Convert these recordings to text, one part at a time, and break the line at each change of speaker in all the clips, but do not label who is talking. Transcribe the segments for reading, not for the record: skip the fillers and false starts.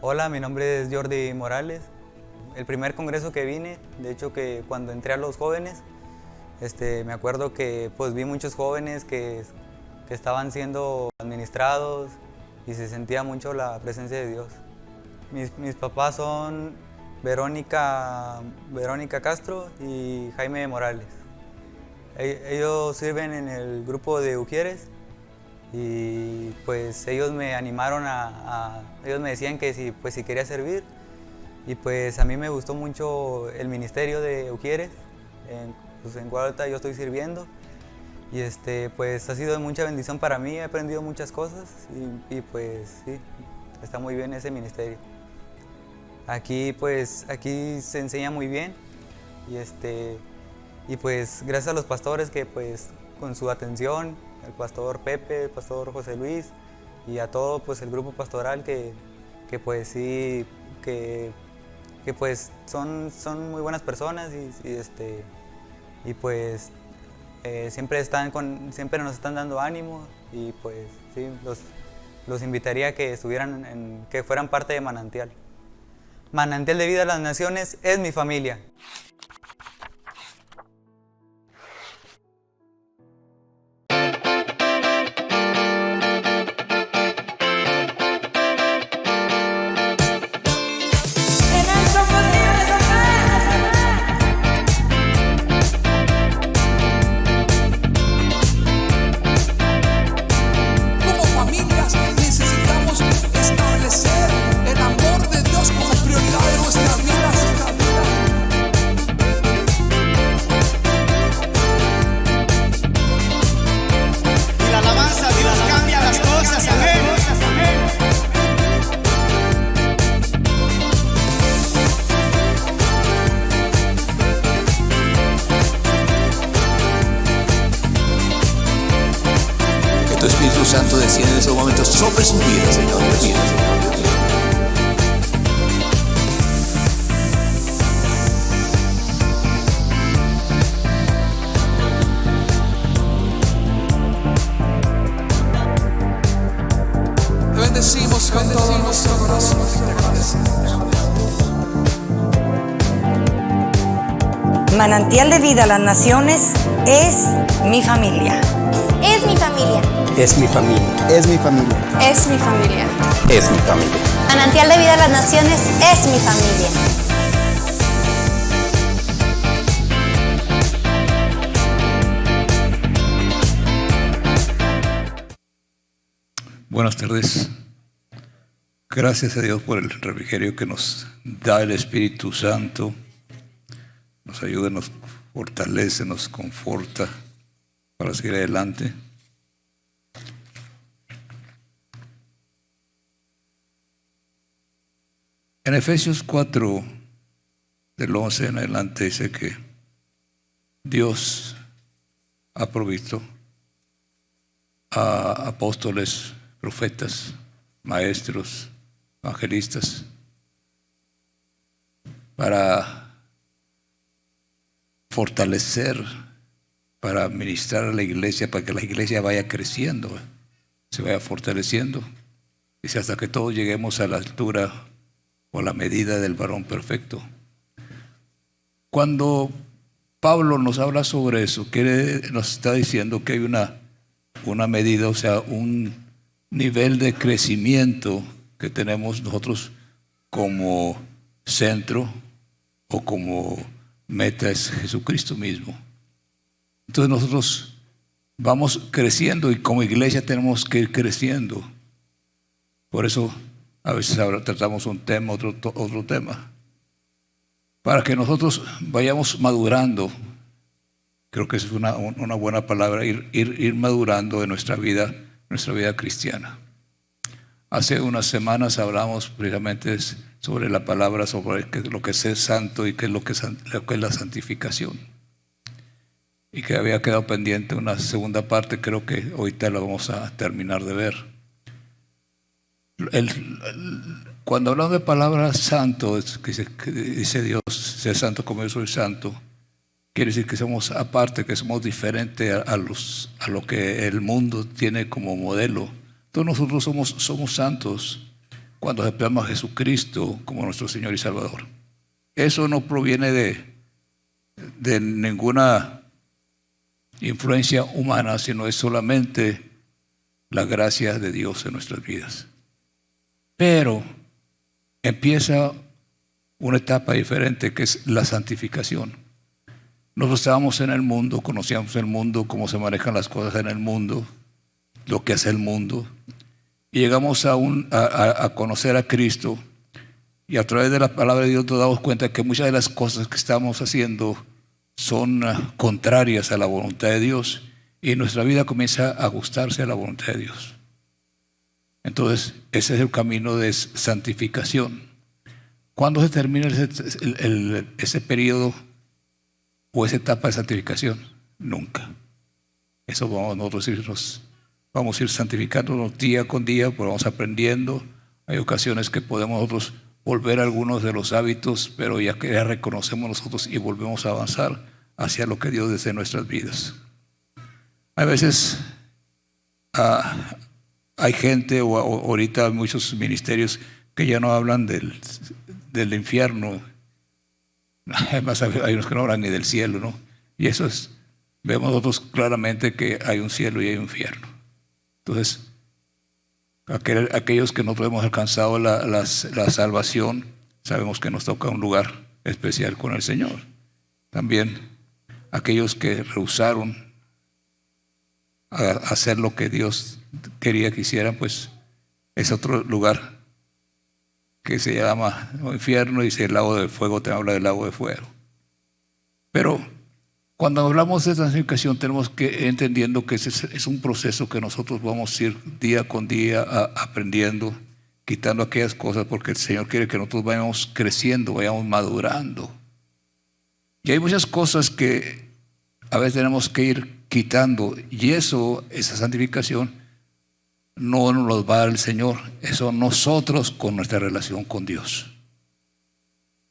Hola, mi nombre es Jordi Morales. El primer congreso que vine, de hecho que cuando entré a los jóvenes, me acuerdo que pues vi muchos jóvenes que estaban siendo administrados y se sentía mucho la presencia de Dios. Mis papás son Verónica Castro y Jaime Morales. Ellos sirven en el grupo de Ujieres y pues ellos me animaron ellos me decían que si quería servir, y pues a mí me gustó mucho el ministerio de Ujieres, en Guadalajara yo estoy sirviendo y pues ha sido de mucha bendición para mí, he aprendido muchas cosas y pues sí, está muy bien ese ministerio. Aquí se enseña muy bien y pues gracias a los pastores que pues con su atención, el pastor Pepe, el pastor José Luis y a todo pues el grupo pastoral que pues sí, que pues son muy buenas personas y pues siempre nos están dando ánimo y pues sí, los invitaría a que que fueran parte de Manantial. Manantial de Vida a las Naciones es mi familia.
Tu Espíritu Santo desciende en esos momentos sobre su vida, Señor.
Te bendecimos con todo nuestro corazón.
Manantial de Vida a las Naciones es mi familia.
Es mi familia.
Es mi familia. Es mi familia.
Es mi familia.
Es mi familia.
Manantial de Vida a las Naciones es mi familia.
Buenas tardes. Gracias a Dios por el refrigerio que nos da el Espíritu Santo. Nos ayuda, nos fortalece, nos conforta para seguir adelante. En Efesios 4, del 11 en adelante, dice que Dios ha provisto a apóstoles, profetas, maestros, evangelistas, para fortalecer, para ministrar a la iglesia, para que la iglesia vaya creciendo, se vaya fortaleciendo. Dice, hasta que todos lleguemos a la altura o a la medida del varón perfecto. Cuando Pablo nos habla sobre eso, nos está diciendo que hay una medida, o sea, un nivel de crecimiento que tenemos nosotros como centro o como meta es Jesucristo mismo. Entonces nosotros vamos creciendo y como iglesia tenemos que ir creciendo. Por eso a veces ahora tratamos un tema, otro tema, para que nosotros vayamos madurando. Creo que es una buena palabra, ir madurando en nuestra vida cristiana. Hace unas semanas hablamos precisamente sobre la palabra, sobre lo que es ser santo y qué es lo que es la santificación. Y que había quedado pendiente una segunda parte, creo que ahorita la vamos a terminar de ver. Cuando hablamos de palabra santo, que dice Dios, sé santo como yo soy santo, quiere decir que somos aparte, que somos diferentes a lo que el mundo tiene como modelo. Todos nosotros somos santos, cuando aceptamos a Jesucristo como nuestro Señor y Salvador. Eso no proviene de ninguna influencia humana, sino es solamente la gracia de Dios en nuestras vidas. Pero empieza una etapa diferente, que es la santificación. Nosotros estábamos en el mundo, conocíamos el mundo, cómo se manejan las cosas en el mundo, lo que hace el mundo, y llegamos a conocer a Cristo, y a través de la palabra de Dios nos damos cuenta que muchas de las cosas que estamos haciendo son contrarias a la voluntad de Dios, y nuestra vida comienza a ajustarse a la voluntad de Dios. Entonces, ese es el camino de santificación. ¿Cuándo se termina ese periodo o esa etapa de santificación? Nunca. Eso vamos a ir santificándonos día con día, pues vamos aprendiendo. Hay ocasiones que podemos nosotros volver a algunos de los hábitos, pero ya que ya reconocemos nosotros y volvemos a avanzar hacia lo que Dios desea en nuestras vidas. Hay veces hay gente, o ahorita hay muchos ministerios que ya no hablan del infierno. Además hay unos que no hablan ni del cielo, ¿no? Y eso vemos nosotros claramente que hay un cielo y hay un infierno. Entonces, aquellos que nosotros hemos alcanzado la salvación, sabemos que nos toca un lugar especial con el Señor. También aquellos que rehusaron a hacer lo que Dios quería que hicieran, pues es otro lugar que se llama infierno, y dice el lago de fuego, te habla del lago de fuego. Pero cuando hablamos de santificación tenemos que ir entendiendo que es un proceso que nosotros vamos a ir día con día aprendiendo, quitando aquellas cosas, porque el Señor quiere que nosotros vayamos creciendo, vayamos madurando. Y hay muchas cosas que a veces tenemos que ir quitando, y esa santificación no nos los va a dar el Señor, eso nosotros con nuestra relación con Dios.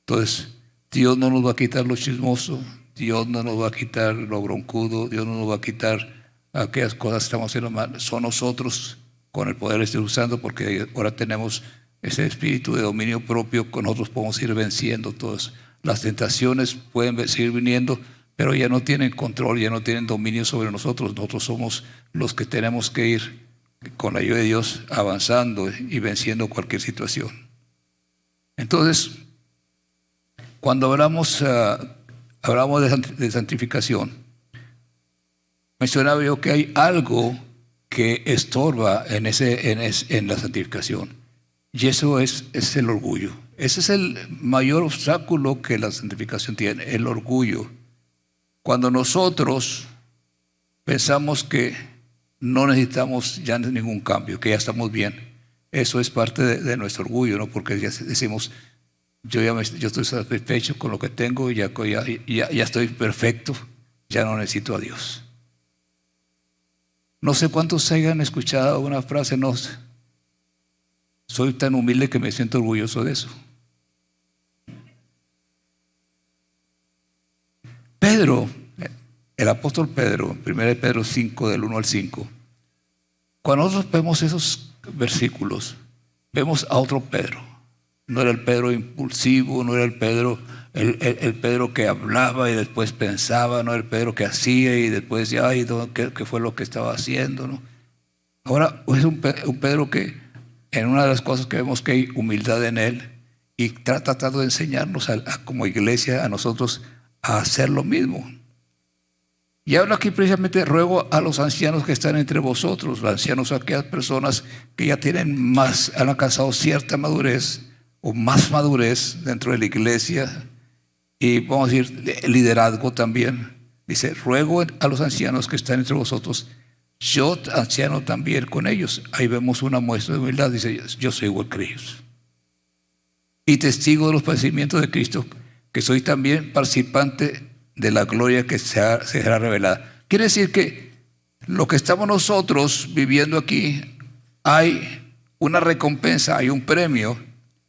Entonces, Dios no nos va a quitar lo chismoso, Dios no nos va a quitar lo broncudo, Dios no nos va a quitar aquellas cosas que estamos haciendo mal. Son nosotros con el poder de Espíritu Santo, porque ahora tenemos ese espíritu de dominio propio, con nosotros podemos ir venciendo todas. Las tentaciones pueden seguir viniendo, pero ya no tienen control, ya no tienen dominio sobre nosotros. Nosotros somos los que tenemos que ir con la ayuda de Dios avanzando y venciendo cualquier situación. Entonces, cuando hablamos de santificación, mencionaba yo que hay algo que estorba en la santificación, y eso es el orgullo. Ese es el mayor obstáculo que la santificación tiene, el orgullo. Cuando nosotros pensamos que no necesitamos ya ningún cambio, que ya estamos bien, eso es parte de nuestro orgullo, ¿no? Porque ya decimos, yo estoy satisfecho con lo que tengo, y ya estoy perfecto, ya no necesito a Dios. No sé cuántos hayan escuchado una frase, no, soy tan humilde que me siento orgulloso de eso. Pedro, el apóstol Pedro, 1 Pedro 5, del 1 al 5, cuando nosotros vemos esos versículos, vemos a otro Pedro. No era el Pedro impulsivo, no era el Pedro que hablaba y después pensaba, no era el Pedro que hacía y después decía, ay, ¿qué fue lo que estaba haciendo? ¿No? Ahora es un Pedro que en una de las cosas que vemos que hay humildad en él, y tratando de enseñarnos como iglesia a nosotros a hacer lo mismo. Y habla aquí precisamente, ruego a los ancianos que están entre vosotros. Los ancianos son aquellas personas que ya han alcanzado cierta madurez o más madurez dentro de la iglesia, y vamos a decir liderazgo también. Dice, ruego a los ancianos que están entre vosotros, yo anciano también con ellos. Ahí vemos una muestra de humildad. Dice, yo soy igual que ellos, y testigo de los padecimientos de Cristo, que soy también participante de la gloria que será revelada. Quiere decir que lo que estamos nosotros viviendo aquí, hay una recompensa, hay un premio,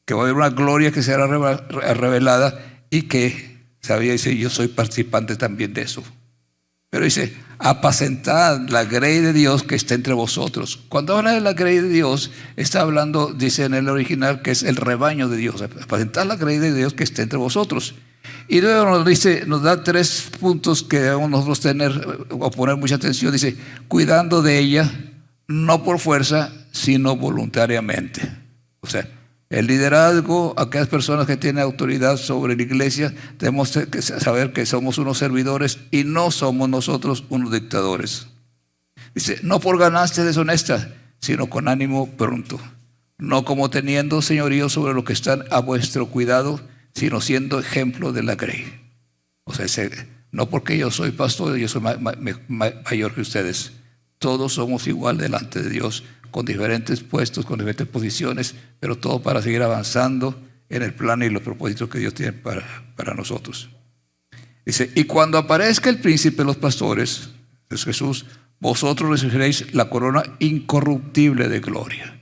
que va a haber una gloria que será revelada, y que, sabía, dice, yo soy participante también de eso. Pero dice, apacentad la grey de Dios que está entre vosotros. Cuando habla de la grey de Dios, está hablando, dice en el original, que es el rebaño de Dios. Apacentad la grey de Dios que está entre vosotros. Y luego nos dice, nos da 3 puntos que debemos nosotros tener o poner mucha atención. Dice, cuidando de ella, no por fuerza, sino voluntariamente. O sea, el liderazgo, aquellas personas que tienen autoridad sobre la iglesia, tenemos que saber que somos unos servidores y no somos nosotros unos dictadores. Dice, no por ganancia deshonesta, sino con ánimo pronto. No como teniendo señorío sobre lo que están a vuestro cuidado, sino siendo ejemplo de la grey. O sea, no porque yo soy pastor, yo soy mayor que ustedes. Todos somos igual delante de Dios, con diferentes puestos, con diferentes posiciones, pero todo para seguir avanzando en el plan y los propósitos que Dios tiene para nosotros. Dice, y cuando aparezca el príncipe de los pastores, es Jesús, vosotros recibiréis la corona incorruptible de gloria.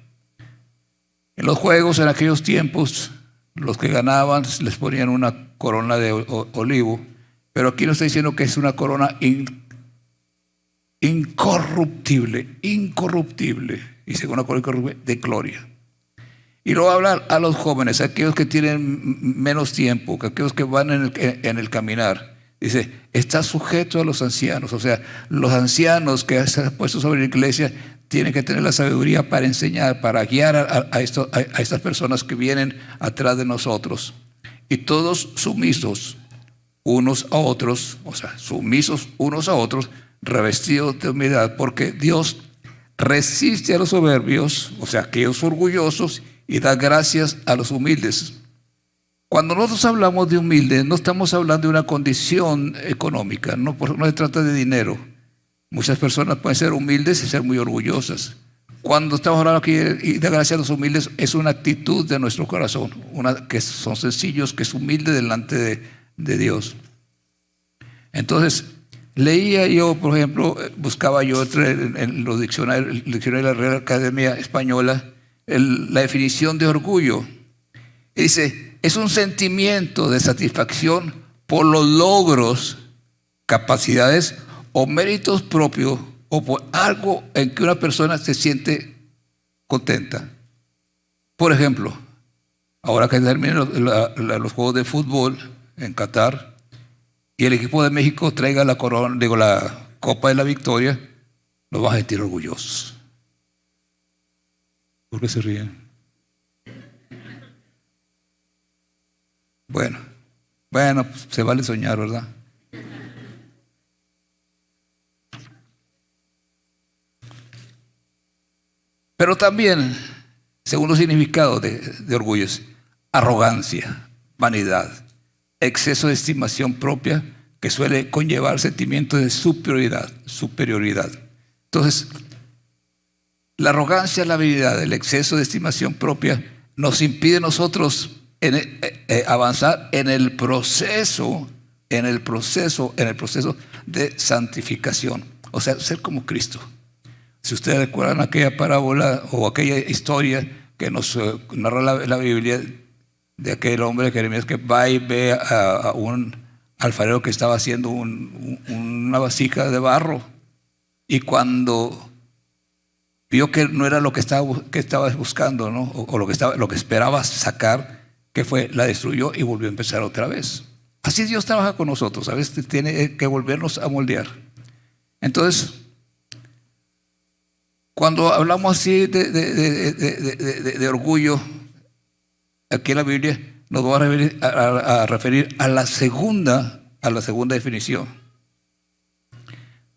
En los juegos, en aquellos tiempos, los que ganaban les ponían una corona de olivo, pero aquí nos está diciendo que es una corona incorruptible, y según una corona incorruptible de gloria. Y luego habla a los jóvenes, aquellos que tienen menos tiempo, aquellos que van en el caminar. Dice, está sujeto a los ancianos. O sea, los ancianos que se han puesto sobre la iglesia tienen que tener la sabiduría para enseñar, para guiar a estas personas que vienen atrás de nosotros. Y todos sumisos unos a otros, o sea, sumisos unos a otros, revestidos de humildad, porque Dios resiste a los soberbios, o sea, aquellos orgullosos, y da gracias a los humildes. Cuando nosotros hablamos de humilde, no estamos hablando de una condición económica, no se trata de dinero. Muchas personas pueden ser humildes y ser muy orgullosas. Cuando estamos hablando aquí y da gracias a los humildes, es una actitud de nuestro corazón, que son sencillos, que es humilde delante de Dios. Entonces, leía yo, por ejemplo, buscaba yo en los diccionarios, el diccionario de la Real Academia Española, la definición de orgullo. Y dice, es un sentimiento de satisfacción por los logros, capacidades o méritos propios o por algo en que una persona se siente contenta. Por ejemplo, ahora que terminan los juegos de fútbol en Qatar y el equipo de México traiga la Copa de la Victoria, nos van a sentir orgullosos. ¿Por qué se ríen? Bueno, pues se vale soñar, ¿verdad? Pero también, segundo significado de orgullo, es arrogancia, vanidad, exceso de estimación propia que suele conllevar sentimientos de superioridad. Entonces, la arrogancia, la vanidad, el exceso de estimación propia nos impide a nosotros avanzar en el proceso de santificación, o sea, ser como Cristo. Si ustedes recuerdan aquella parábola o aquella historia que nos narra la Biblia de aquel hombre, Jeremías, que va y ve a un alfarero que estaba haciendo una vasija de barro, y cuando vio que no era lo que estaba buscando, ¿no? o lo que esperaba sacar, que fue, la destruyó y volvió a empezar otra vez. Así Dios trabaja con nosotros, a veces tiene que volvernos a moldear. Entonces, cuando hablamos así de orgullo, aquí en la Biblia nos va a referir a la segunda definición,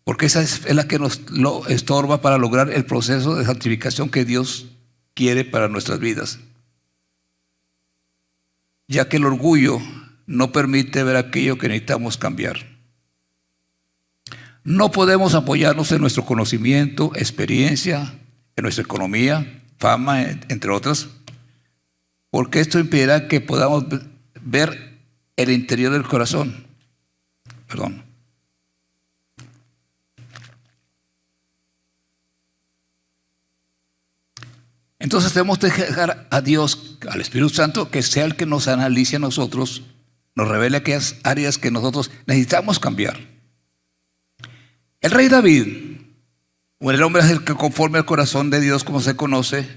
porque esa es la que nos lo estorba para lograr el proceso de santificación que Dios quiere para nuestras vidas, ya que el orgullo no permite ver aquello que necesitamos cambiar. No podemos apoyarnos en nuestro conocimiento, experiencia, en nuestra economía, fama, entre otras, porque esto impedirá que podamos ver el interior del corazón. Entonces tenemos que dejar a Dios, al Espíritu Santo, que sea el que nos analice a nosotros, nos revele aquellas áreas que nosotros necesitamos cambiar. El rey David, o el hombre conforme al corazón de Dios, como se conoce,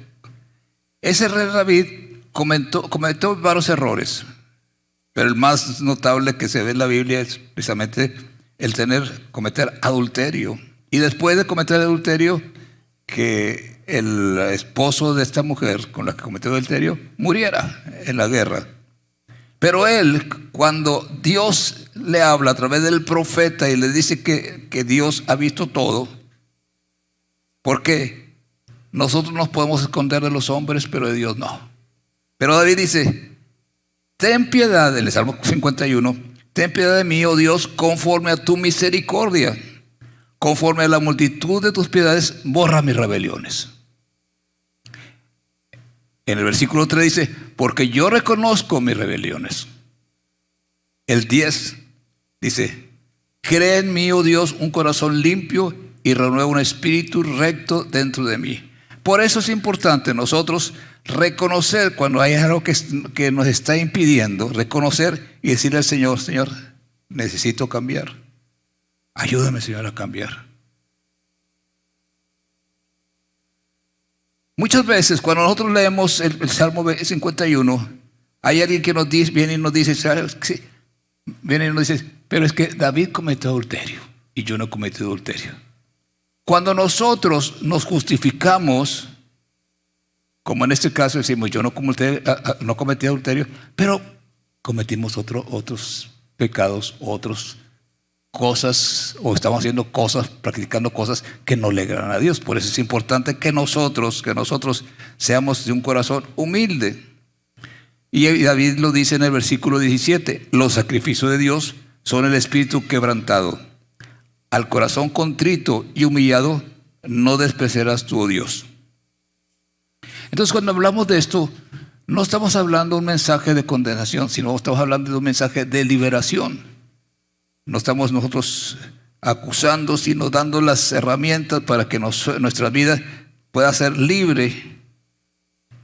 ese rey David cometió varios errores, pero el más notable que se ve en la Biblia es precisamente el cometer adulterio. Y después de cometer adulterio, que el esposo de esta mujer con la que cometió adulterio muriera en la guerra. Pero él, cuando Dios le habla a través del profeta y le dice que Dios ha visto todo, porque nosotros nos podemos esconder de los hombres, pero de Dios no. Pero David dice, ten piedad, en el Salmo 51, ten piedad de mí, oh Dios, conforme a tu misericordia, conforme a la multitud de tus piedades, borra mis rebeliones. En el versículo 3 dice, porque yo reconozco mis rebeliones. El 10 dice, crea en mí, oh Dios, un corazón limpio y renueva un espíritu recto dentro de mí. Por eso es importante nosotros reconocer cuando hay algo que nos está impidiendo, reconocer y decirle al Señor, Señor, necesito cambiar. Ayúdame, Señor, a cambiar. Muchas veces cuando nosotros leemos el Salmo 51, hay alguien que nos dice, viene y nos dice, sí, viene y nos dice, pero es que David cometió adulterio y yo no cometí adulterio. Cuando nosotros nos justificamos, como en este caso decimos, yo no cometí adulterio, pero cometimos otros pecados, otras cosas, o estamos haciendo cosas, practicando cosas que no le agradan a Dios. Por eso es importante que nosotros seamos de un corazón humilde. Y David lo dice en el versículo 17, los sacrificios de Dios son el espíritu quebrantado. Al corazón contrito y humillado no despreciarás tú, oh Dios. Entonces, cuando hablamos de esto, no estamos hablando de un mensaje de condenación, sino estamos hablando de un mensaje de liberación. No estamos nosotros acusando, sino dando las herramientas para que nuestra vida pueda ser libre.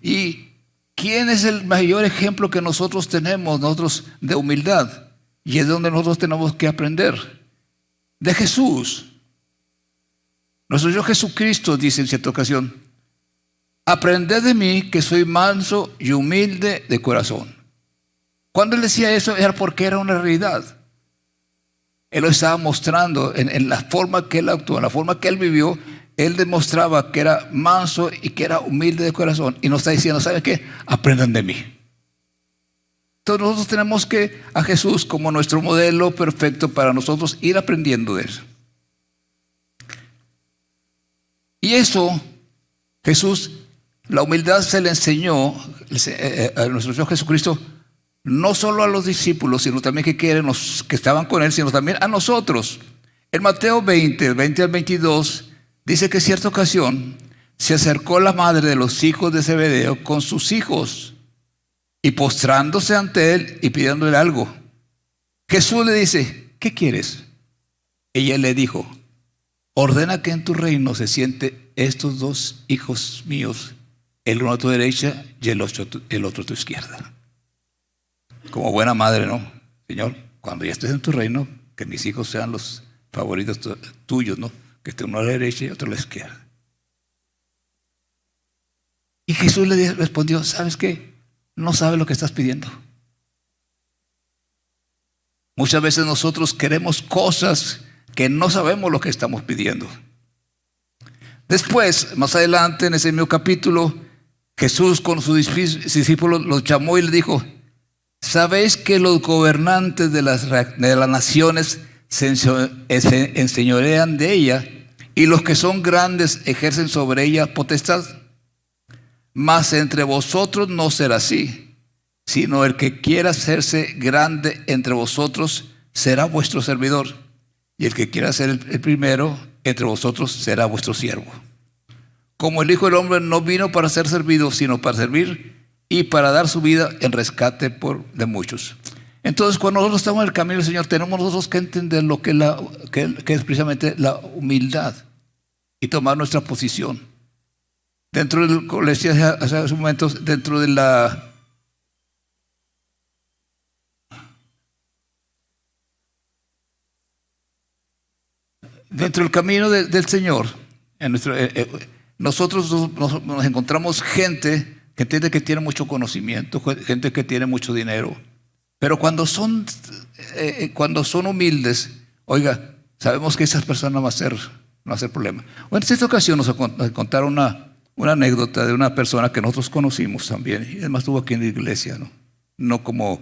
¿Y quién es el mayor ejemplo que nosotros tenemos, nosotros de humildad? Y es donde nosotros tenemos que aprender. De Jesús. Nuestro Señor Jesucristo dice en cierta ocasión, aprended de mí que soy manso y humilde de corazón. Cuando Él decía eso era porque era una realidad. Él lo estaba mostrando en la forma que Él actuó, en la forma que Él vivió. Él demostraba que era manso y que era humilde de corazón. Y nos está diciendo, ¿saben qué? Aprendan de mí. Entonces nosotros tenemos a Jesús como nuestro modelo perfecto para nosotros ir aprendiendo de Él. Y eso, Jesús, la humildad se le enseñó a nuestro Señor Jesucristo, no solo a los discípulos, sino también que estaban con Él, sino también a nosotros. En Mateo 20 al 22, dice que en cierta ocasión se acercó la madre de los hijos de Zebedeo con sus hijos y postrándose ante Él y pidiéndole algo. Jesús le dice, ¿qué quieres? Ella le dijo, ordena que en tu reino se sienten estos dos hijos míos, el uno a tu derecha y el otro a tu izquierda. Como buena madre, ¿no? Señor, cuando ya estés en tu reino, que mis hijos sean los favoritos tuyos, ¿no? Que esté uno a la derecha y otro a la izquierda. Y Jesús le respondió, ¿sabes qué? No sabes lo que estás pidiendo. Muchas veces nosotros queremos cosas que no sabemos lo que estamos pidiendo. Después, más adelante, en ese mismo capítulo, Jesús con sus discípulos los llamó y le dijo, ¿sabéis que los gobernantes de las naciones se enseñorean de ella y los que son grandes ejercen sobre ella potestad? Mas entre vosotros no será así, sino el que quiera hacerse grande entre vosotros será vuestro servidor, y el que quiera ser el primero entre vosotros será vuestro siervo. Como el Hijo del Hombre no vino para ser servido, sino para servir y para dar su vida en rescate de muchos. Entonces, cuando nosotros estamos en el camino del Señor, tenemos nosotros que entender lo que es precisamente la humildad y tomar nuestra posición. Dentro del, como le decía hace unos momentos, dentro de dentro del camino del Señor, nosotros nos encontramos gente que entiende que tiene mucho conocimiento, gente que tiene mucho dinero, pero cuando son humildes, oiga, sabemos que esas personas no van a ser problema. Bueno, en esta ocasión nos contaron una anécdota de una persona que nosotros conocimos también, y además estuvo aquí en la iglesia, no como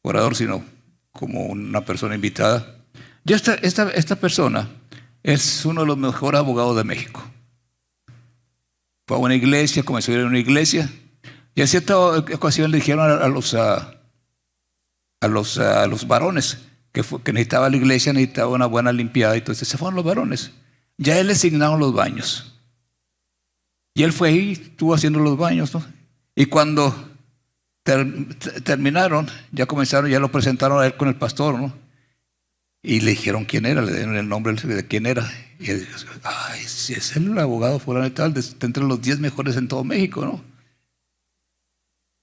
orador, sino como una persona invitada. Y esta persona es uno de los mejores abogados de México. Fue a una iglesia, comenzó a ir a una iglesia, y en cierta ocasión le dijeron a los varones que necesitaba la iglesia, necesitaba una buena limpiada, y entonces se fueron los varones. Ya él le asignaron los baños. Y él fue ahí, estuvo haciendo los baños, ¿no? Y cuando terminaron, ya lo presentaron a él con el pastor, ¿no? Y le dijeron quién era, le dieron el nombre de quién era. Y él dijo, ay, si es el abogado fulano y tal, está entre los 10 mejores en todo México, ¿no?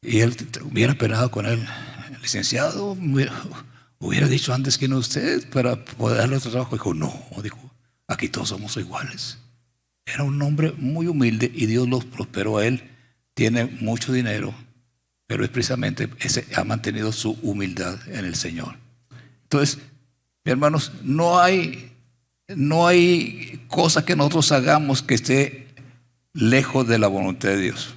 Y él hubiera penado con él. El licenciado hubiera dicho antes que no usted para poder darle otro trabajo. Dijo, no, aquí todos somos iguales. Era un hombre muy humilde y Dios los prosperó a él. Tiene mucho dinero, pero es precisamente ha mantenido su humildad en el Señor. Entonces, mis hermanos, no hay cosa que nosotros hagamos que esté lejos de la voluntad de Dios.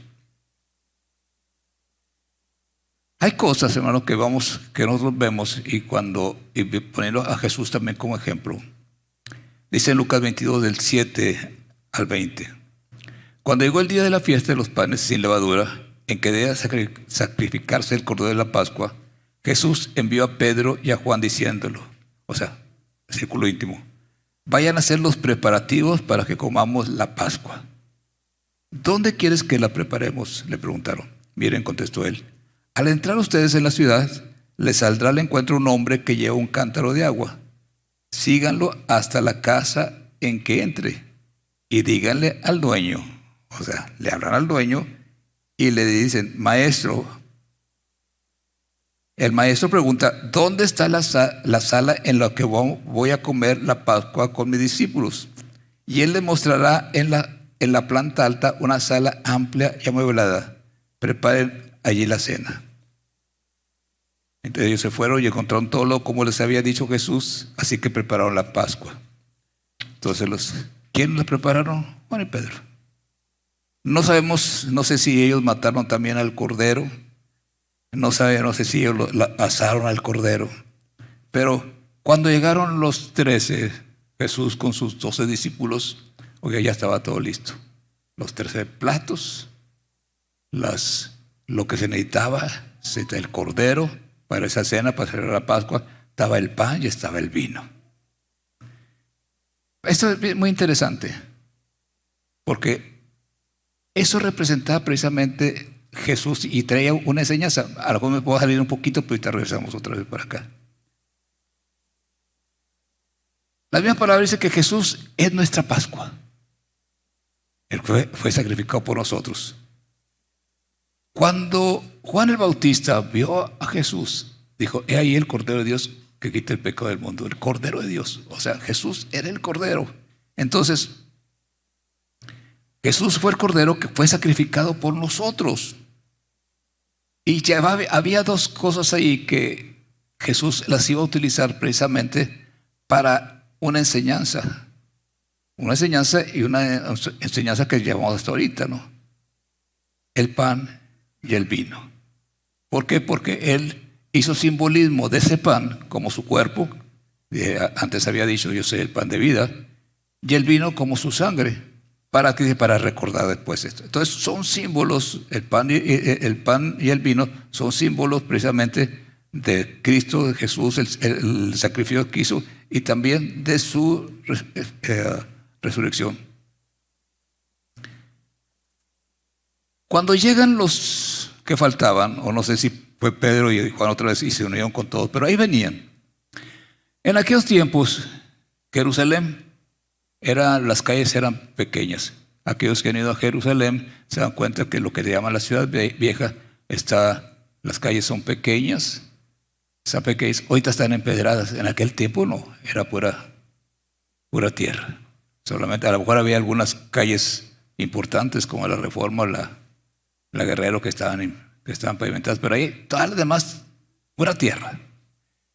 Hay cosas, hermanos, que nosotros vemos y poniendo a Jesús también como ejemplo. Dice en Lucas 22, del 7 al 20. Cuando llegó el día de la fiesta de los panes sin levadura, en que debía sacrificarse el cordero de la Pascua, Jesús envió a Pedro y a Juan diciéndolo, o sea, círculo íntimo, vayan a hacer los preparativos para que comamos la Pascua. ¿Dónde quieres que la preparemos?, le preguntaron. Miren, contestó él, al entrar ustedes en la ciudad, les saldrá al encuentro un hombre que lleva un cántaro de agua. Síganlo hasta la casa en que entre y díganle al dueño, o sea, le hablan al dueño y le dicen, maestro. El maestro pregunta, ¿dónde está la sala en la que voy a comer la Pascua con mis discípulos? Y él le mostrará en la planta alta una sala amplia y amueblada. Preparen allí la cena. Entonces ellos se fueron y encontraron todo como les había dicho Jesús, así que prepararon la Pascua. Entonces, ¿quiénes la prepararon? Juan y Pedro. No sabemos, no sé si ellos mataron también al cordero. No sé si ellos asaron al cordero. Pero cuando llegaron los 13, Jesús con sus 12 discípulos, oiga, ya estaba todo listo. Los 13 platos, lo que se necesitaba, el cordero para esa cena, para celebrar la Pascua, estaba el pan y estaba el vino. Esto es muy interesante, porque eso representaba precisamente Jesús y traía una enseñanza. A lo mejor me puedo salir un poquito, pero ahorita regresamos otra vez para acá. La misma palabra dice que Jesús es nuestra Pascua. Él fue sacrificado por nosotros. Cuando Juan el Bautista vio a Jesús, dijo, he ahí el Cordero de Dios que quita el pecado del mundo. El Cordero de Dios. O sea, Jesús era el Cordero. Entonces, Jesús fue el Cordero que fue sacrificado por nosotros. Y ya había dos cosas ahí que Jesús las iba a utilizar precisamente para una enseñanza. Una enseñanza y una enseñanza que llevamos hasta ahorita, ¿no? El pan y el vino. ¿Por qué? Porque Él hizo simbolismo de ese pan como su cuerpo. Antes había dicho, yo soy el pan de vida. Y el vino como su sangre. Para recordar después esto. Entonces son símbolos, el pan y el vino son símbolos precisamente de Cristo, de Jesús, el sacrificio que hizo y también de su resurrección. Cuando llegan los que faltaban, o no sé si fue Pedro y Juan otra vez y se unieron con todos, pero ahí venían. En aquellos tiempos, Jerusalén, las calles eran pequeñas. Aquellos que han ido a Jerusalén se dan cuenta que lo que se llama la ciudad vieja, las calles son pequeñas, ahorita están empedradas. En aquel tiempo no, era pura pura tierra. Solamente, a lo mejor había algunas calles importantes como la Reforma o la Guerrero que estaban pavimentadas, pero ahí todas las demás, pura tierra.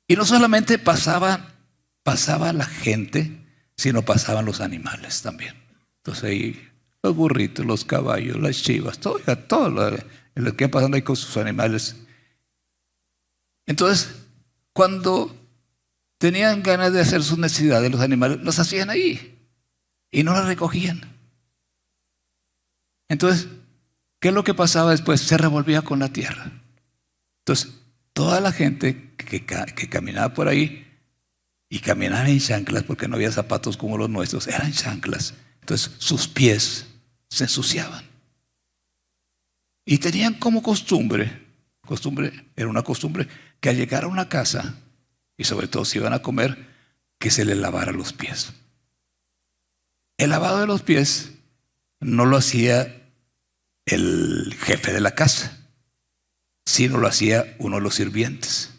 Y no solamente pasaba la gente, sino pasaban los animales también. Entonces ahí los burritos, los caballos, las chivas, todo lo que iba pasando ahí con sus animales. Entonces, cuando tenían ganas de hacer sus necesidades, los animales los hacían ahí y no las recogían. Entonces, ¿qué es lo que pasaba después? Se revolvía con la tierra. Entonces, toda la gente que caminaba por ahí y caminaba en chanclas, porque no había zapatos como los nuestros, eran chanclas. Entonces, sus pies se ensuciaban. Y tenían como costumbre, era una costumbre, que al llegar a una casa, y sobre todo si iban a comer, que se les lavara los pies. El lavado de los pies no lo hacía el jefe de la casa, sino lo hacía uno de los sirvientes.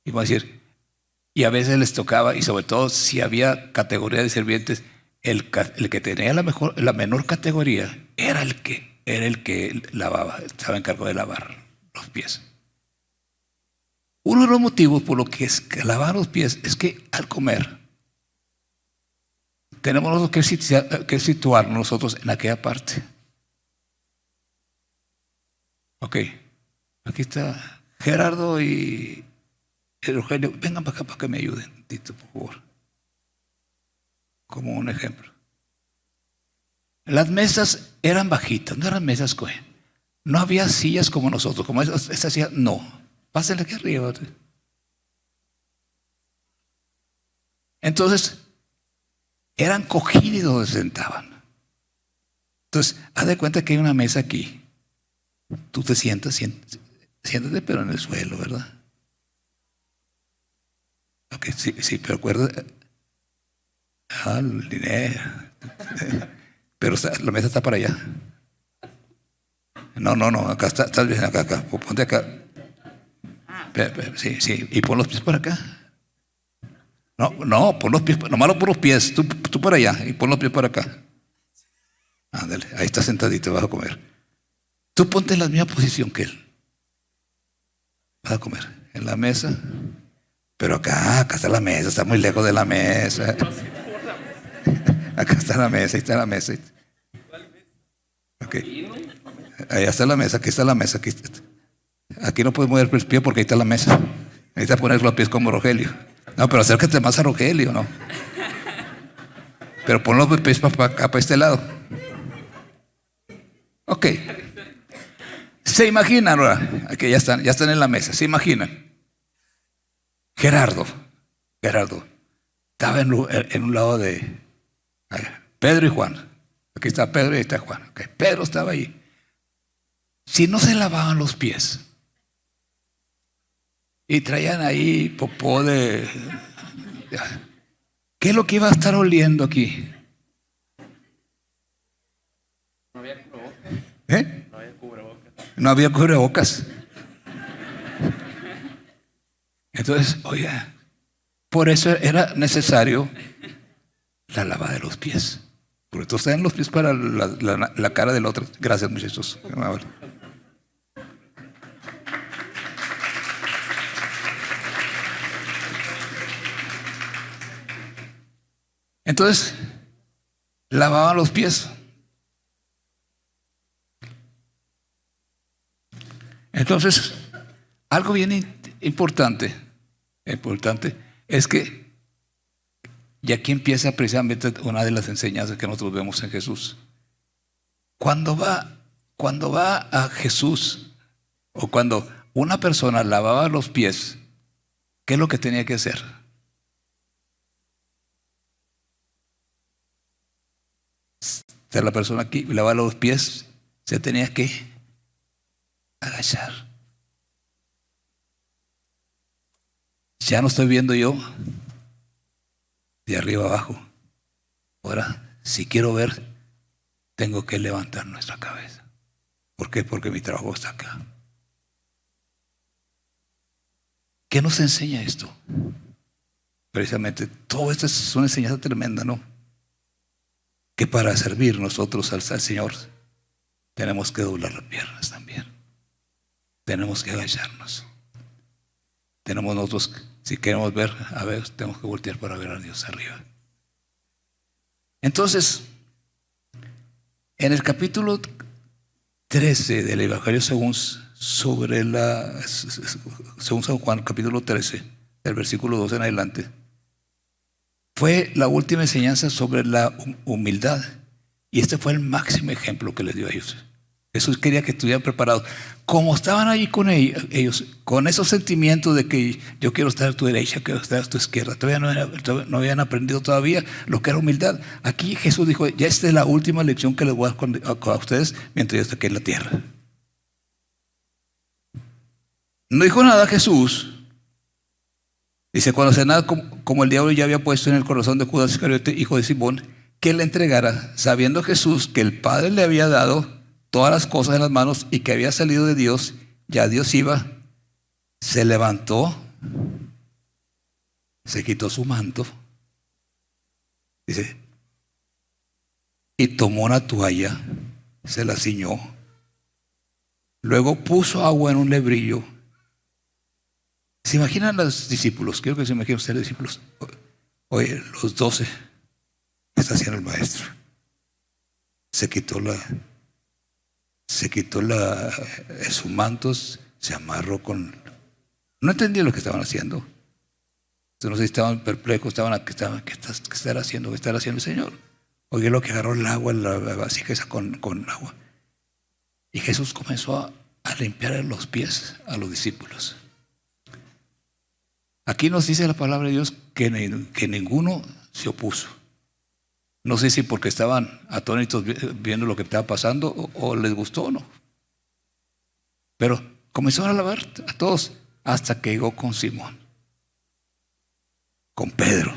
Y vamos a decir, y a veces les tocaba, y sobre todo si había categoría de sirvientes, el que tenía la menor categoría era el que lavaba, estaba en cargo de lavar los pies. Uno de los motivos por los que lavar los pies es que al comer tenemos nosotros que situarnos nosotros en aquella parte. Ok, aquí está Gerardo y Eugenio. Vengan para acá para que me ayuden, Tito, por favor. Como un ejemplo. Las mesas eran bajitas, no eran mesas, no había sillas como nosotros, como esta silla, no. Pásenle aquí arriba. Entonces, eran cojines donde se sentaban. Entonces, haz de cuenta que hay una mesa aquí. Tú te siéntate, pero en el suelo, ¿verdad? Ok, sí, pero acuérdate. El dinero. Pero la mesa está para allá. No, acá estás bien, acá. Ponte acá. Sí, y pon los pies por acá. No, pon los pies, nomás por los pies, tú por allá, y pon los pies por acá. Ándale, ahí está sentadito, vas a comer. Tú ponte en la misma posición que él. Vas a comer en la mesa. Pero acá está la mesa, está muy lejos de la mesa. Acá está la mesa, ahí está la mesa. Ok. Allá está la mesa, aquí está la mesa. Aquí no puedes mover el pie porque ahí está la mesa. Ahí está poner los pies como Rogelio. No, pero acércate más a Rogelio, ¿no? Pero pon los pies para acá, para este lado. Ok. ¿Se imaginan ahora? Aquí ya están en la mesa. ¿Se imaginan? Gerardo estaba en un lado de Pedro y Juan. Aquí está Pedro y ahí está Juan. Okay. Pedro estaba ahí. Si no se lavaban los pies y traían ahí popó de... ¿Qué es lo que iba a estar oliendo aquí?
No había cubrebocas.
¿Eh?
No había cubrebocas.
No había cubrebocas. Entonces, oiga, por eso era necesario la lavada de los pies. Porque todos traen los pies para la cara del otro. Gracias, muchachos. Entonces, lavaban los pies. Entonces, algo bien importante es que, y aquí empieza precisamente una de las enseñanzas que nosotros vemos en Jesús. Cuando va a Jesús, o cuando una persona lavaba los pies, ¿qué es lo que tenía que hacer? O la persona aquí lavaba los pies, se tenía que agachar. Ya no estoy viendo yo de arriba abajo. Ahora, si quiero ver, tengo que levantar nuestra cabeza. ¿Por qué? Porque mi trabajo está acá. ¿Qué nos enseña esto? Precisamente, todo esto es una enseñanza tremenda, ¿no? que para servir nosotros al Señor tenemos que doblar las piernas también. Tenemos que agacharnos. Tenemos nosotros, si queremos ver, a ver, tenemos que voltear para ver a Dios arriba. Entonces, en el capítulo 13 del Evangelio según San Juan, capítulo 13, del versículo 2 en adelante, fue la última enseñanza sobre la humildad. Y este fue el máximo ejemplo que les dio a ellos. Jesús quería que estuvieran preparados. Como estaban allí con ellos, con esos sentimientos de que yo quiero estar a tu derecha, quiero estar a tu izquierda, todavía no habían aprendido todavía lo que era humildad. Aquí Jesús dijo, ya esta es la última lección que les voy a dar a ustedes mientras yo esté aquí en la tierra. No dijo nada Jesús. Dice, cuando cenaba, como el diablo ya había puesto en el corazón de Judas Iscariote, hijo de Simón, que le entregara, sabiendo Jesús que el Padre le había dado todas las cosas en las manos y que había salido de Dios, ya Dios iba, se levantó, se quitó su manto, dice, y tomó una toalla, se la ciñó, luego puso agua en un lebrillo. ¿Se imaginan los discípulos? Quiero que se imaginen ustedes los discípulos. Oye, los 12 que está haciendo el maestro. Se quitó su manto, se amarró con... No entendía lo que estaban haciendo. No sé si estaban perplejos, ¿qué estará haciendo? ¿Qué estará haciendo el Señor? Oye, lo que agarró el agua, la vasija esa con agua. Y Jesús comenzó a limpiar los pies a los discípulos. Aquí nos dice la palabra de Dios que ninguno se opuso. No sé si porque estaban atónitos viendo lo que estaba pasando o les gustó o no. Pero comenzaron a lavar a todos hasta que llegó con Simón, con Pedro.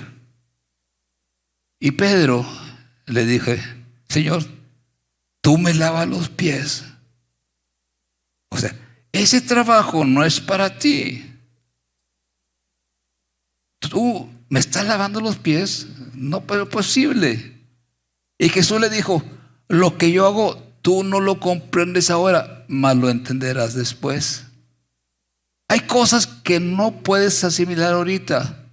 Y Pedro le dije, Señor, tú me lavas los pies. O sea, ese trabajo no es para ti. Tú me estás lavando los pies, no es posible. Y Jesús le dijo, lo que yo hago, tú no lo comprendes ahora, mas lo entenderás después. Hay cosas que no puedes asimilar ahorita,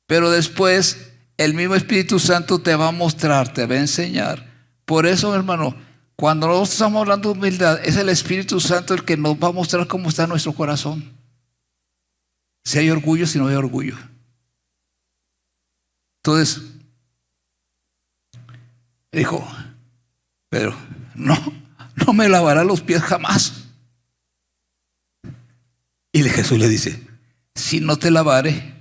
pero después el mismo Espíritu Santo te va a mostrar, te va a enseñar. Por eso, hermano, cuando nosotros estamos hablando de humildad, es el Espíritu Santo el que nos va a mostrar cómo está nuestro corazón. Si hay orgullo, si no hay orgullo. Entonces, dijo, Pedro, no me lavará los pies jamás. Y Jesús le dice, si no te lavare,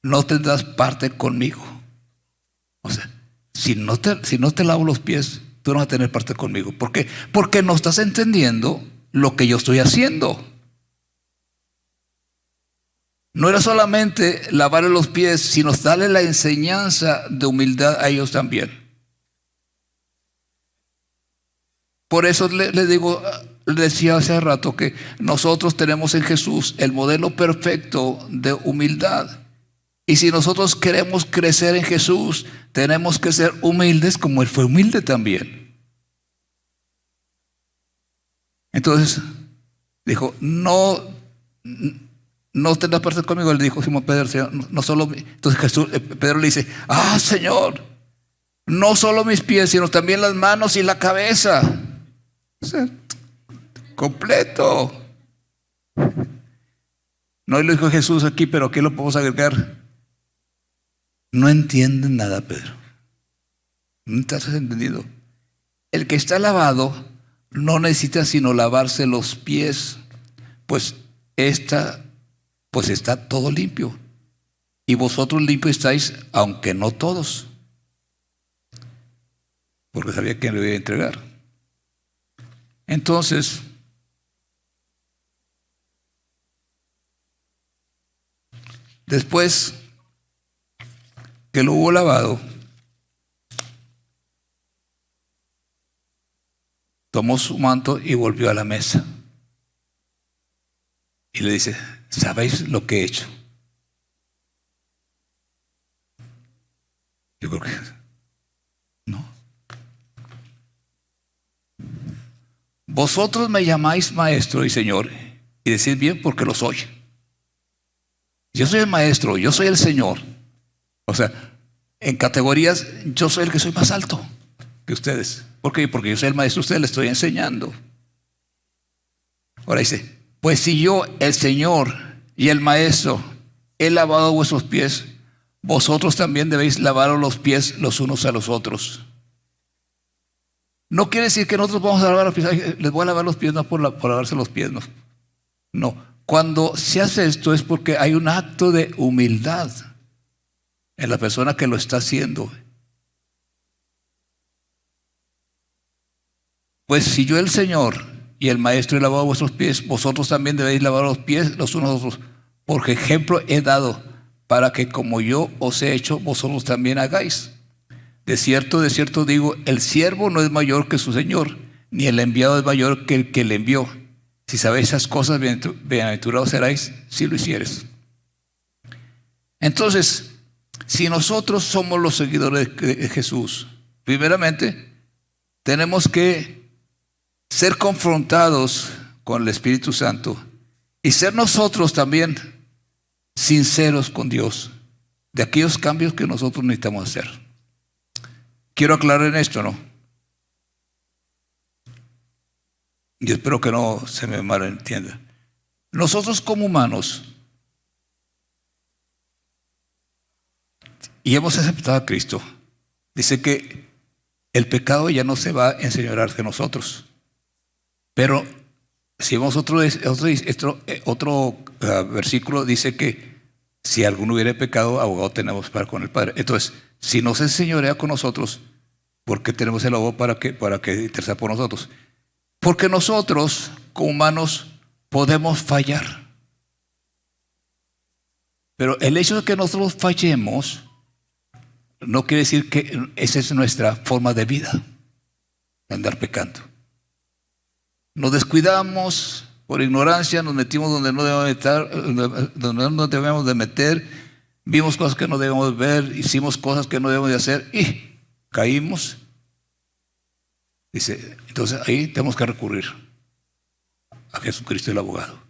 no tendrás parte conmigo. O sea, si no te lavo los pies, tú no vas a tener parte conmigo. ¿Por qué? Porque no estás entendiendo lo que yo estoy haciendo. No era solamente lavarle los pies, sino darle la enseñanza de humildad a ellos también. Por eso le decía hace rato que nosotros tenemos en Jesús el modelo perfecto de humildad. Y si nosotros queremos crecer en Jesús, tenemos que ser humildes como Él fue humilde también. Entonces dijo, no tendrás parte conmigo. Le dijo Simón Pedro, Señor, no solo. Entonces Pedro le dice, Señor, no solo mis pies, sino también las manos y la cabeza. O sea, completo. No lo dijo Jesús aquí, pero aquí lo podemos agregar. No entienden nada, Pedro. No te has entendido. El que está lavado no necesita sino lavarse los pies, pues está todo limpio. Y vosotros limpios estáis, aunque no todos. Porque sabía que le iba a entregar. Entonces, después que lo hubo lavado, tomó su manto y volvió a la mesa. Y le dice, ¿sabéis lo que he hecho? Yo creo que no. vosotros me llamáis maestro y Señor, y decís bien porque lo soy. Yo soy el maestro, yo soy el Señor. O sea, en categorías, yo soy el que soy más alto que ustedes. ¿Por qué? Porque yo soy el maestro, a ustedes les estoy enseñando. Ahora dice, pues si yo, el Señor y el maestro, he lavado vuestros pies, vosotros también debéis lavaros los pies los unos a los otros. No quiere decir que nosotros vamos a lavar los pies. Ay, les voy a lavar los pies, no por lavarse los pies, no. No, cuando se hace esto es porque hay un acto de humildad en la persona que lo está haciendo. Pues si yo, el Señor y el maestro, he lavado vuestros pies, vosotros también debéis lavar los pies los unos a los otros, porque ejemplo he dado para que como yo os he hecho, vosotros también hagáis. De cierto digo, el siervo no es mayor que su Señor, ni el enviado es mayor que el que le envió. Si sabéis esas cosas, bienaventurados seréis si lo hicieres. Entonces, si nosotros somos los seguidores de Jesús, primeramente tenemos que ser confrontados con el Espíritu Santo y ser nosotros también sinceros con Dios de aquellos cambios que nosotros necesitamos hacer. Quiero aclarar en esto, ¿no? Y espero que no se me malentienda. Nosotros como humanos, y hemos aceptado a Cristo, dice que el pecado ya no se va a enseñorear de nosotros. Pero si vemos otro versículo, dice que si alguno hubiera pecado, abogado tenemos para con el Padre. Entonces, si no se enseñorea con nosotros, ¿por qué tenemos el abogado para que interceda por nosotros? Porque nosotros, como humanos, podemos fallar. Pero el hecho de que nosotros fallemos no quiere decir que esa es nuestra forma de vida, de andar pecando. Nos descuidamos por ignorancia, nos metimos donde no debemos estar, donde no debemos de meter, vimos cosas que no debemos ver, hicimos cosas que no debemos de hacer y caímos. Dice, entonces ahí tenemos que recurrir a Jesucristo el abogado.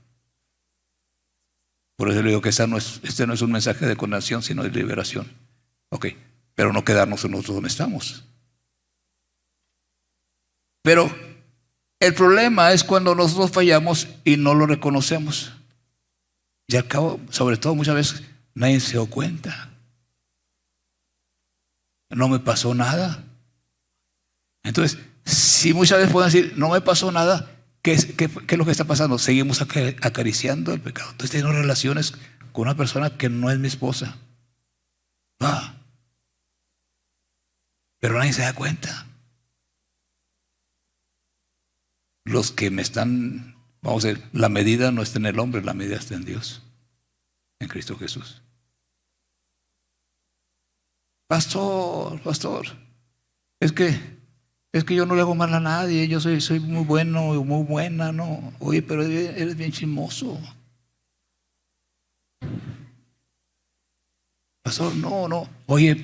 Por eso le digo que este no es un mensaje de condenación, sino de liberación. Ok, pero no quedarnos nosotros donde estamos. Pero el problema es cuando nosotros fallamos y no lo reconocemos. Y al cabo, sobre todo muchas veces, nadie se dio cuenta. No me pasó nada. Entonces, si muchas veces pueden decir, no me pasó nada, ¿qué es lo que está pasando? Seguimos acariciando el pecado. Entonces tengo relaciones con una persona que no es mi esposa. Pero nadie se da cuenta. Los que me están, vamos a decir, la medida no está en el hombre, la medida está en Dios, en Cristo Jesús. Pastor, es que yo no le hago mal a nadie, yo soy muy bueno y muy buena, no. Oye, pero eres bien chismoso. Pastor, no. Oye,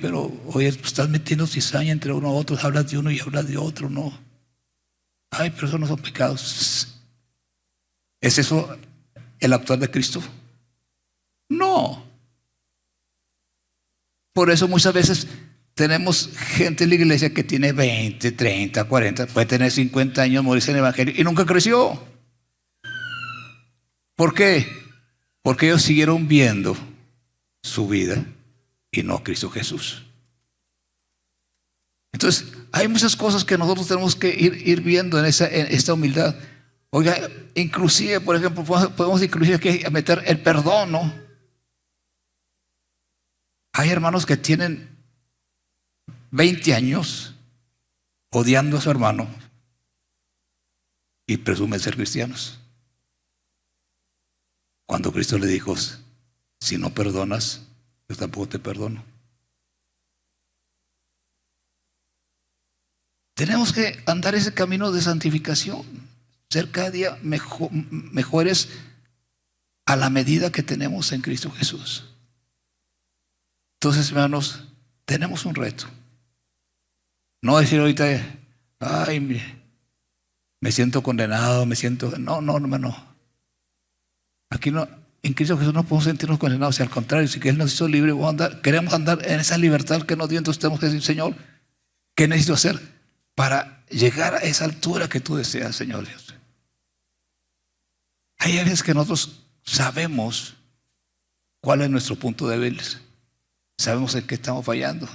estás metiendo cizaña entre uno y otro, hablas de uno y hablas de otro, no. Ay, pero eso no son pecados. ¿Es eso el actuar de Cristo? No. Por eso muchas veces tenemos gente en la iglesia que tiene 20, 30, 40, puede tener 50 años, morirse en el evangelio y nunca creció. ¿Por qué? Porque ellos siguieron viendo su vida y no a Cristo Jesús. Entonces, hay muchas cosas que nosotros tenemos que ir viendo en esta humildad. Oiga, inclusive, por ejemplo, podemos inclusive meter el perdón, ¿no? Hay hermanos que tienen 20 años odiando a su hermano y presumen ser cristianos. Cuando Cristo le dijo, si no perdonas, yo tampoco te perdono. Tenemos que andar ese camino de santificación, ser cada día mejores a la medida que tenemos en Cristo Jesús. Entonces, hermanos, tenemos un reto. No decir ahorita, ay, me siento condenado, me siento... No, hermano. Aquí no, en Cristo Jesús no podemos sentirnos condenados, sino al contrario, si Él nos hizo libres, queremos andar en esa libertad que nos dio, entonces tenemos que decir, Señor, ¿qué necesito hacer para llegar a esa altura que tú deseas, Señor Dios? Hay veces que nosotros sabemos cuál es nuestro punto débil, sabemos en qué estamos fallando,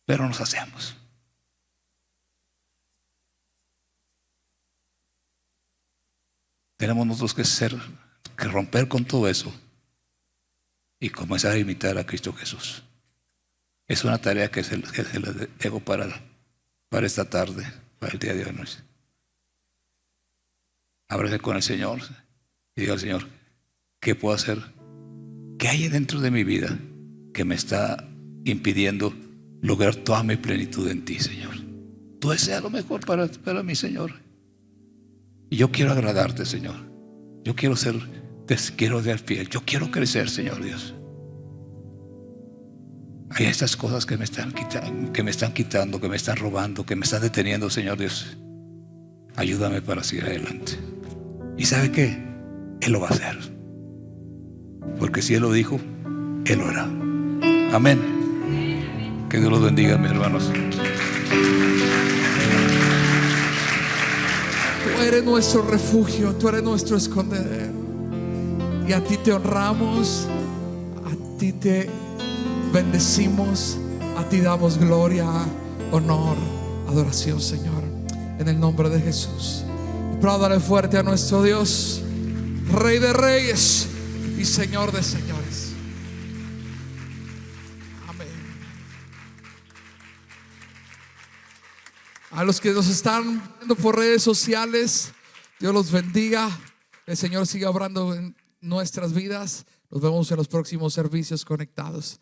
pero nos hacemos. Tenemos nosotros que romper con todo eso y comenzar a imitar a Cristo Jesús. Es una tarea que se la dejo para esta tarde, para el día de hoy. Ábrase con el Señor y diga al Señor, ¿qué puedo hacer? ¿Qué hay dentro de mi vida que me está impidiendo lograr toda mi plenitud en ti, Señor? Tú deseas lo mejor para mí, Señor. Y yo quiero agradarte, Señor. Yo quiero ser fiel. Yo quiero crecer, Señor Dios. Hay estas cosas que me están quitando, que me están robando, que me están deteniendo, Señor Dios. Ayúdame para seguir adelante. ¿Y sabe qué? Él lo va a hacer. Porque si Él lo dijo, Él lo hará. Amén. Que Dios los bendiga, mis hermanos.
Tú eres nuestro refugio, tú eres nuestro escondedero. Y a ti te honramos, a ti te bendecimos, a ti damos gloria, honor, adoración, Señor. En el nombre de Jesús. Apláudale fuerte a nuestro Dios, Rey de Reyes y Señor de Señores. Amén. A los que nos están viendo por redes sociales, Dios los bendiga. El Señor siga obrando en nuestras vidas. Nos vemos en los próximos servicios conectados.